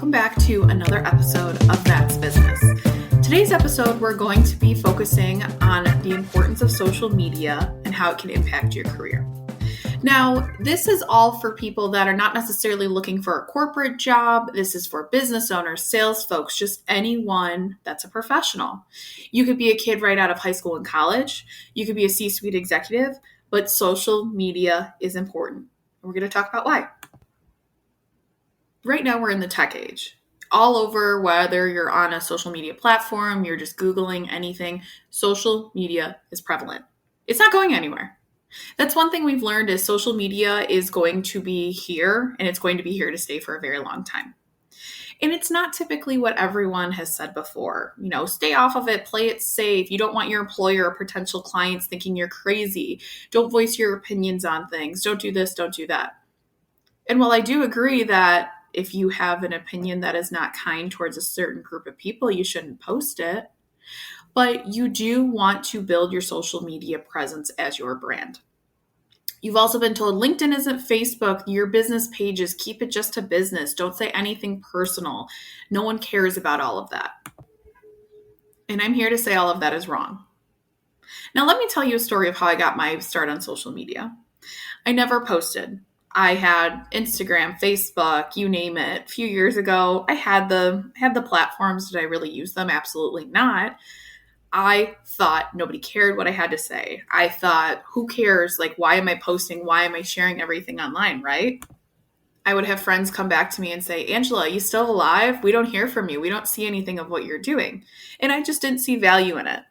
welcome back to another episode of That's Business. Today's episode, we're going to be focusing on the importance of social media and how it can impact your career. Now, this is all for people that are not necessarily looking for a corporate job. This is for business owners, sales folks, just anyone that's a professional. You could be a kid right out of high school and college. You could be a C-suite executive, but social media is important. We're going to talk about why. Right now, we're in the tech age. All over, whether you're on a social media platform, you're just Googling anything, social media is prevalent. It's not going anywhere. That's one thing we've learned is social media is going to be here, and it's going to be here to stay for a very long time. And it's not typically what everyone has said before. Stay off of it, play it safe. You don't want your employer or potential clients thinking you're crazy. Don't voice your opinions on things. Don't do this, don't do that. And while I do agree that if you have an opinion that is not kind towards a certain group of people, you shouldn't post it. But you do want to build your social media presence as your brand. You've also been told LinkedIn isn't Facebook. Your business pages, keep it just to business. Don't say anything personal. No one cares about all of that. And I'm here to say all of that is wrong. Now, let me tell you a story of how I got my start on social media. I never posted. I had Instagram, Facebook, you name it. A few years ago, I had the platforms. Did I really use them? Absolutely not. I thought nobody cared what I had to say. I thought, who cares? Why am I posting? Why am I sharing everything online, right? I would have friends come back to me and say, Angela, are you still alive? We don't hear from you. We don't see anything of what you're doing. And I just didn't see value in it.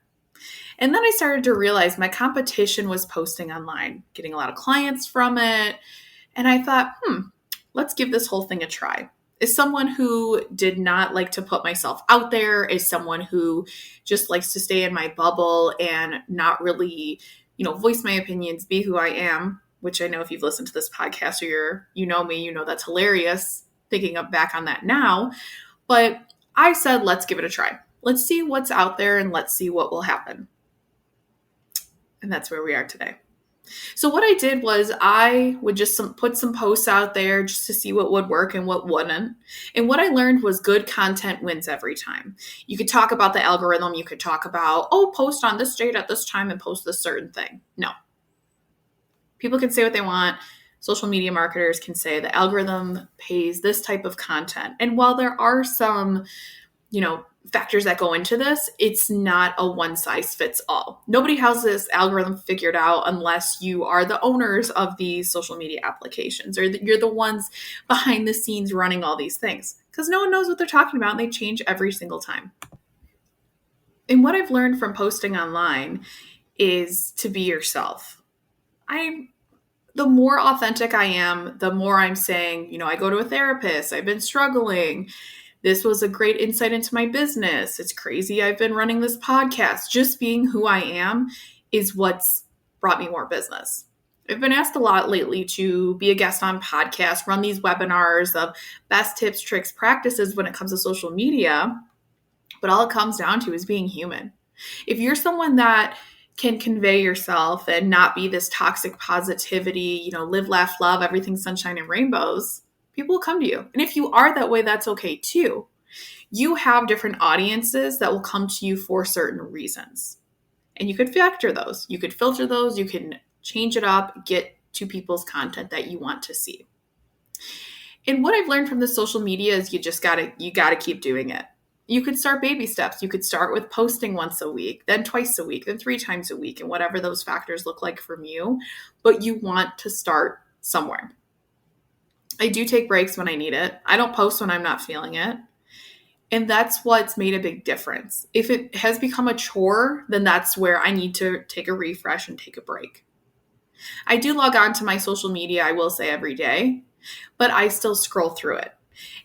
And then I started to realize my competition was posting online, getting a lot of clients from it. And I thought, let's give this whole thing a try. As someone who did not like to put myself out there, as someone who just likes to stay in my bubble and not really, voice my opinions, be who I am, which I know if you've listened to this podcast or you know me, that's hilarious thinking back on that now. But I said, let's give it a try. Let's see what's out there and let's see what will happen. And that's where we are today. So what I did was I would just put some posts out there just to see what would work and what wouldn't. And what I learned was good content wins every time. You could talk about the algorithm. You could talk about, post on this date at this time and post this certain thing. No. People can say what they want. Social media marketers can say the algorithm pays this type of content. And while there are some, factors that go into this, it's not a one size fits all. Nobody has this algorithm figured out unless you are the owners of these social media applications or you're the ones behind the scenes running all these things, because no one knows what they're talking about and they change every single time. And what I've learned from posting online is to be yourself. The more authentic I am, the more I'm saying, I go to a therapist, I've been struggling. This was a great insight into my business. It's crazy. I've been running this podcast. Just being who I am is what's brought me more business. I've been asked a lot lately to be a guest on podcasts, run these webinars of best tips, tricks, practices when it comes to social media. But all it comes down to is being human. If you're someone that can convey yourself and not be this toxic positivity, live, laugh, love, everything sunshine and rainbows, people will come to you. And if you are that way, that's okay too. You have different audiences that will come to you for certain reasons. And you could factor those. You could filter those. You can change it up, get to people's content that you want to see. And what I've learned from the social media is you gotta keep doing it. You could start baby steps. You could start with posting once a week, then twice a week, then 3 times a week, and whatever those factors look like from you. But you want to start somewhere. I do take breaks when I need it. I don't post when I'm not feeling it. And that's what's made a big difference. If it has become a chore, then that's where I need to take a refresh and take a break. I do log on to my social media, I will say, every day, but I still scroll through it.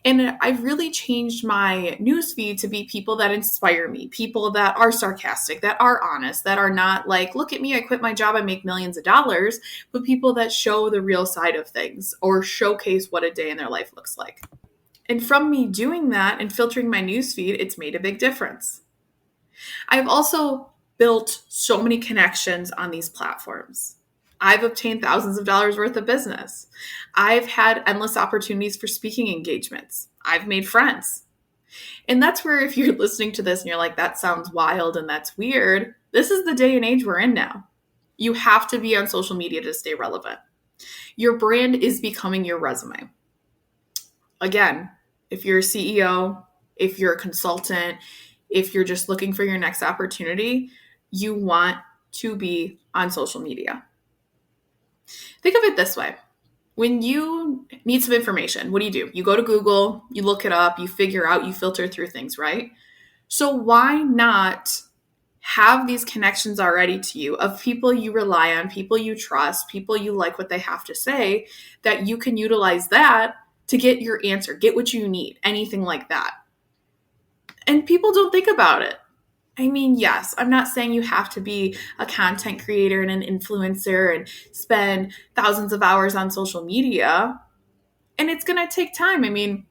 And I've really changed my newsfeed to be people that inspire me, people that are sarcastic, that are honest, that are not like, look at me, I quit my job, I make millions of dollars, but people that show the real side of things or showcase what a day in their life looks like. And from me doing that and filtering my newsfeed, it's made a big difference. I've also built so many connections on these platforms. I've obtained thousands of dollars worth of business. I've had endless opportunities for speaking engagements. I've made friends. And that's where, if you're listening to this and you're like, that sounds wild and that's weird, this is the day and age we're in now. You have to be on social media to stay relevant. Your brand is becoming your resume. Again, if you're a CEO, if you're a consultant, if you're just looking for your next opportunity, you want to be on social media. Think of it this way. When you need some information, what do? You go to Google, you look it up, you figure out, you filter through things, right? So why not have these connections already to you of people you rely on, people you trust, people you like what they have to say, that you can utilize that to get your answer, get what you need, anything like that. And people don't think about it. I mean, yes, I'm not saying you have to be a content creator and an influencer and spend thousands of hours on social media. And it's going to take time. I mean,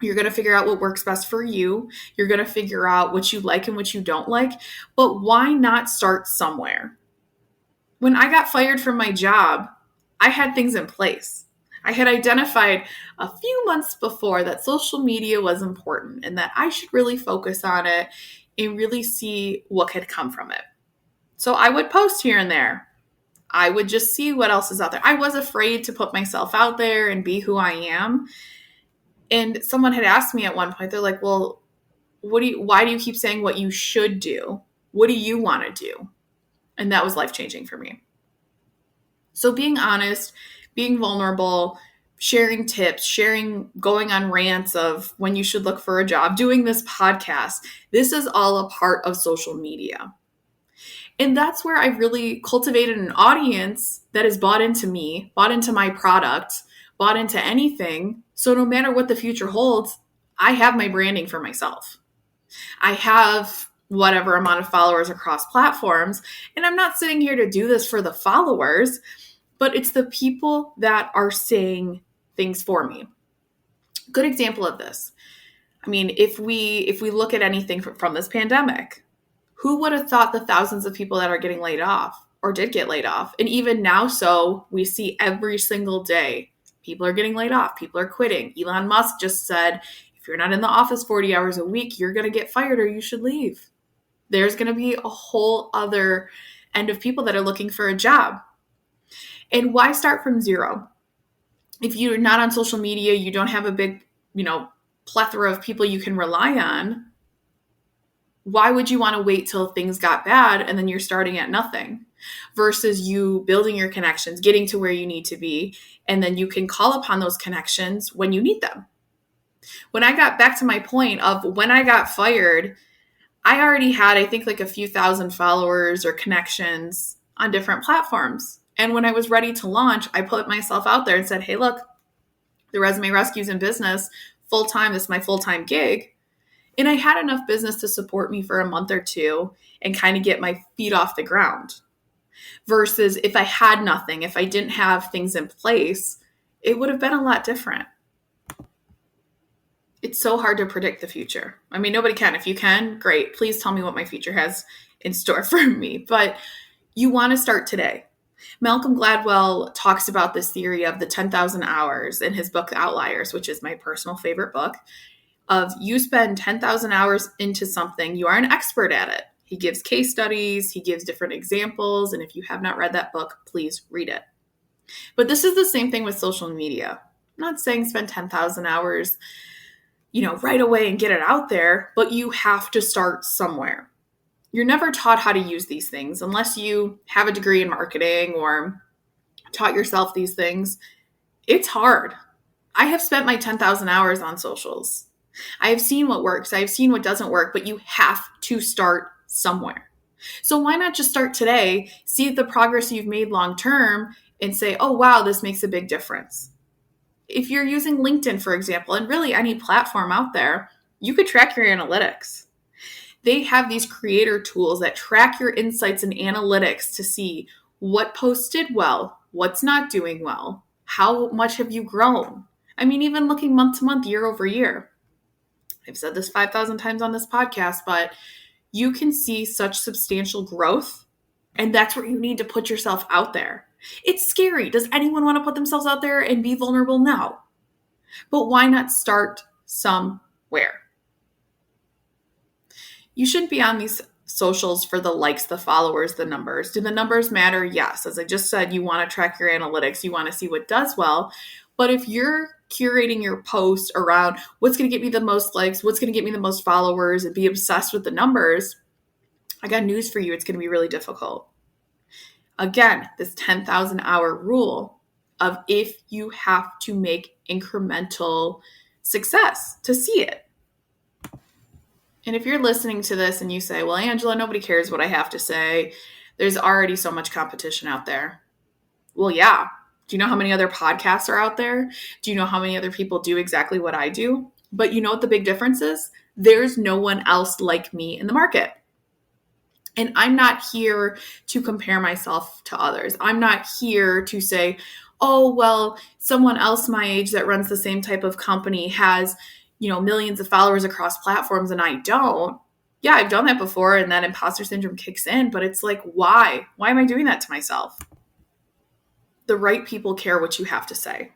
you're going to figure out what works best for you. You're going to figure out what you like and what you don't like. But why not start somewhere? When I got fired from my job, I had things in place. I had identified a few months before that social media was important and that I should really focus on it and really see what could come from it. So I would post here and there. I would just see what else is out there. I was afraid to put myself out there and be who I am. And someone had asked me at one point, they're like, well, why do you keep saying what you should do? What do you want to do? And that was life-changing for me. So being honest, being vulnerable, sharing tips, going on rants of when you should look for a job, doing this podcast, this is all a part of social media. And that's where I really cultivated an audience that is bought into me, bought into my product, bought into anything. So no matter what the future holds, I have my branding for myself. I have whatever amount of followers across platforms, and I'm not sitting here to do this for the followers, but it's the people that are saying things for me. Good example of this. I mean, if we look at anything from this pandemic, who would have thought the thousands of people that are getting laid off or did get laid off? And even now, so we see every single day, people are getting laid off. People are quitting. Elon Musk just said, if you're not in the office 40 hours a week, you're going to get fired or you should leave. There's going to be a whole other end of people that are looking for a job. And why start from zero? If you're not on social media, you don't have a big, plethora of people you can rely on. Why would you want to wait till things got bad and then you're starting at nothing versus you building your connections, getting to where you need to be, and then you can call upon those connections when you need them. When I got back to my point of when I got fired, I already had, I think, like a few thousand followers or connections on different platforms. And when I was ready to launch, I put myself out there and said, hey, look, the Resume Rescue's in business full-time. This is my full-time gig. And I had enough business to support me for a month or two and kind of get my feet off the ground. Versus if I had nothing, if I didn't have things in place, it would have been a lot different. It's so hard to predict the future. I mean, nobody can. If you can, great. Please tell me what my future has in store for me. But you want to start today. Malcolm Gladwell talks about this theory of the 10,000 hours in his book, Outliers, which is my personal favorite book, of you spend 10,000 hours into something, you are an expert at it. He gives case studies, he gives different examples, and if you have not read that book, please read it. But this is the same thing with social media. I'm not saying spend 10,000 hours, right away and get it out there, but you have to start somewhere. You're never taught how to use these things unless you have a degree in marketing or taught yourself these things. It's hard. I have spent my 10,000 hours on socials. I have seen what works. I have seen what doesn't work, but you have to start somewhere. So why not just start today, see the progress you've made long-term and say, oh, wow, this makes a big difference. If you're using LinkedIn, for example, and really any platform out there, you could track your analytics. They have these creator tools that track your insights and analytics to see what posts did well, what's not doing well, how much have you grown. I mean, even looking month to month, year over year. I've said this 5,000 times on this podcast, but you can see such substantial growth, and that's where you need to put yourself out there. It's scary. Does anyone want to put themselves out there and be vulnerable? No. But why not start somewhere? You shouldn't be on these socials for the likes, the followers, the numbers. Do the numbers matter? Yes. As I just said, you want to track your analytics. You want to see what does well. But if you're curating your post around what's going to get me the most likes, what's going to get me the most followers, and be obsessed with the numbers, I got news for you. It's going to be really difficult. Again, this 10,000 hour rule of if you have to make incremental success to see it. And if you're listening to this and you say, well, Angela, nobody cares what I have to say. There's already so much competition out there. Well, yeah. Do you know how many other podcasts are out there? Do you know how many other people do exactly what I do? But you know what the big difference is? There's no one else like me in the market. And I'm not here to compare myself to others. I'm not here to say, oh, well, someone else my age that runs the same type of company has, millions of followers across platforms and I don't. Yeah, I've done that before and that imposter syndrome kicks in, but it's like, why? Why am I doing that to myself? The right people care what you have to say.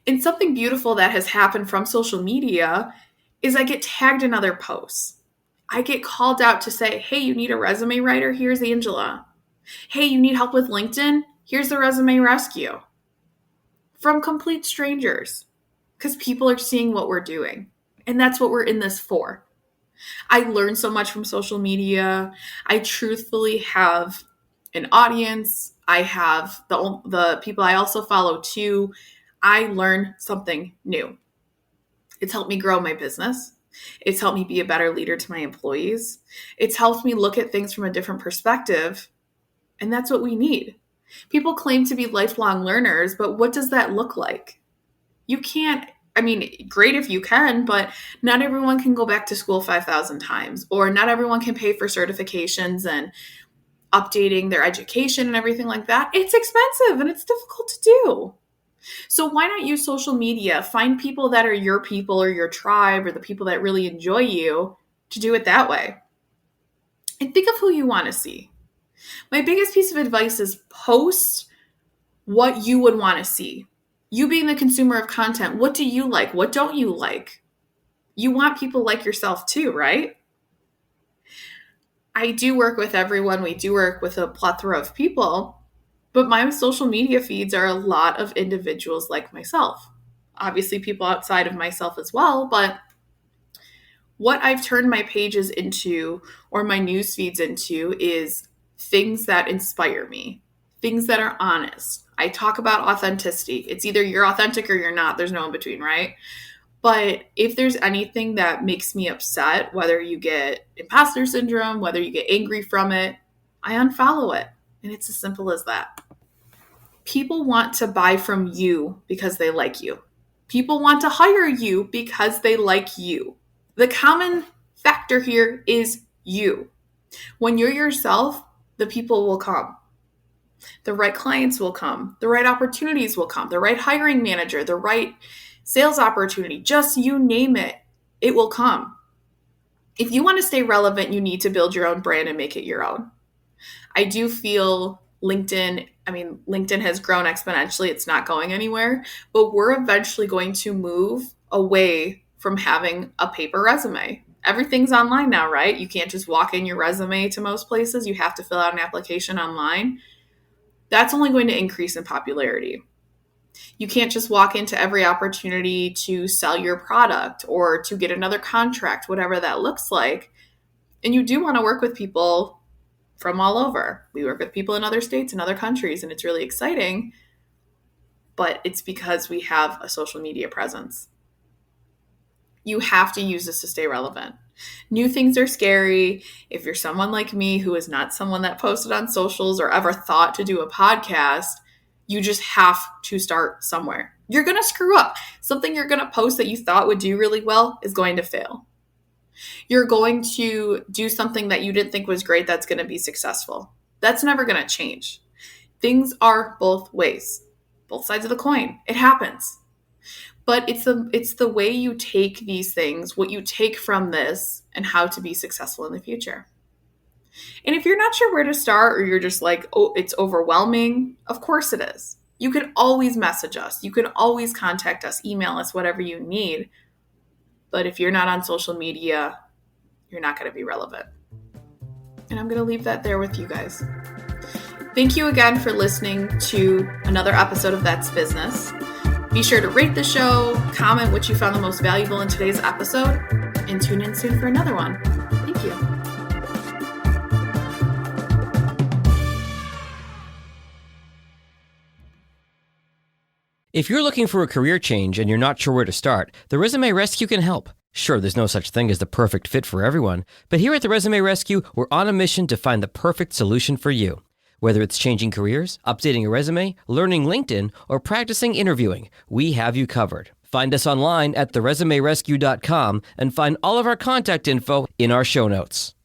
And something beautiful that has happened from social media is I get tagged in other posts. I get called out to say, hey, you need a resume writer? Here's Angela. Hey, you need help with LinkedIn? Here's the Resume Rescue. From complete strangers. Because people are seeing what we're doing. And that's what we're in this for. I learned so much from social media. I truthfully have an audience. I have the people I also follow too. I learn something new. It's helped me grow my business. It's helped me be a better leader to my employees. It's helped me look at things from a different perspective. And that's what we need. People claim to be lifelong learners, but what does that look like? You can't, great if you can, but not everyone can go back to school 5,000 times, or not everyone can pay for certifications and updating their education and everything like that. It's expensive and it's difficult to do. So why not use social media? Find people that are your people or your tribe or the people that really enjoy you to do it that way. And think of who you want to see. My biggest piece of advice is post what you would want to see. You being the consumer of content, what do you like? What don't you like? You want people like yourself too, right? I do work with everyone. We do work with a plethora of people, but my social media feeds are a lot of individuals like myself. Obviously, people outside of myself as well, but what I've turned my pages into or my news feeds into is things that inspire me, things that are honest. I talk about authenticity. It's either you're authentic or you're not. There's no in between, right? But if there's anything that makes me upset, whether you get imposter syndrome, whether you get angry from it, I unfollow it. And it's as simple as that. People want to buy from you because they like you. People want to hire you because they like you. The common factor here is you. When you're yourself, the people will come. The right clients will come. The right opportunities will come. The right hiring manager, the right sales opportunity, just you name it, it will come. If you want to stay relevant, you need to build your own brand and make it your own. I do feel LinkedIn has grown exponentially. It's not going anywhere, but we're eventually going to move away from having a paper resume. Everything's online now, right? You can't just walk in your resume to most places. You have to fill out an application online. That's only going to increase in popularity. You can't just walk into every opportunity to sell your product or to get another contract, whatever that looks like. And you do want to work with people from all over. We work with people in other states and other countries, and it's really exciting. But it's because we have a social media presence. You have to use this to stay relevant. New things are scary. If you're someone like me who is not someone that posted on socials or ever thought to do a podcast, you just have to start somewhere. You're going to screw up. Something you're going to post that you thought would do really well is going to fail. You're going to do something that you didn't think was great that's going to be successful. That's never going to change. Things are both ways, both sides of the coin. It happens. But it's the way you take these things, what you take from this, and how to be successful in the future. And if you're not sure where to start or you're just like, oh, it's overwhelming, of course it is. You can always message us. You can always contact us, email us, whatever you need. But if you're not on social media, you're not going to be relevant. And I'm going to leave that there with you guys. Thank you again for listening to another episode of That's Business. Be sure to rate the show, comment what you found the most valuable in today's episode, and tune in soon for another one. Thank you. If you're looking for a career change and you're not sure where to start, the Resume Rescue can help. Sure, there's no such thing as the perfect fit for everyone, but here at the Resume Rescue, we're on a mission to find the perfect solution for you. Whether it's changing careers, updating a resume, learning LinkedIn, or practicing interviewing, we have you covered. Find us online at theresumerescue.com and find all of our contact info in our show notes.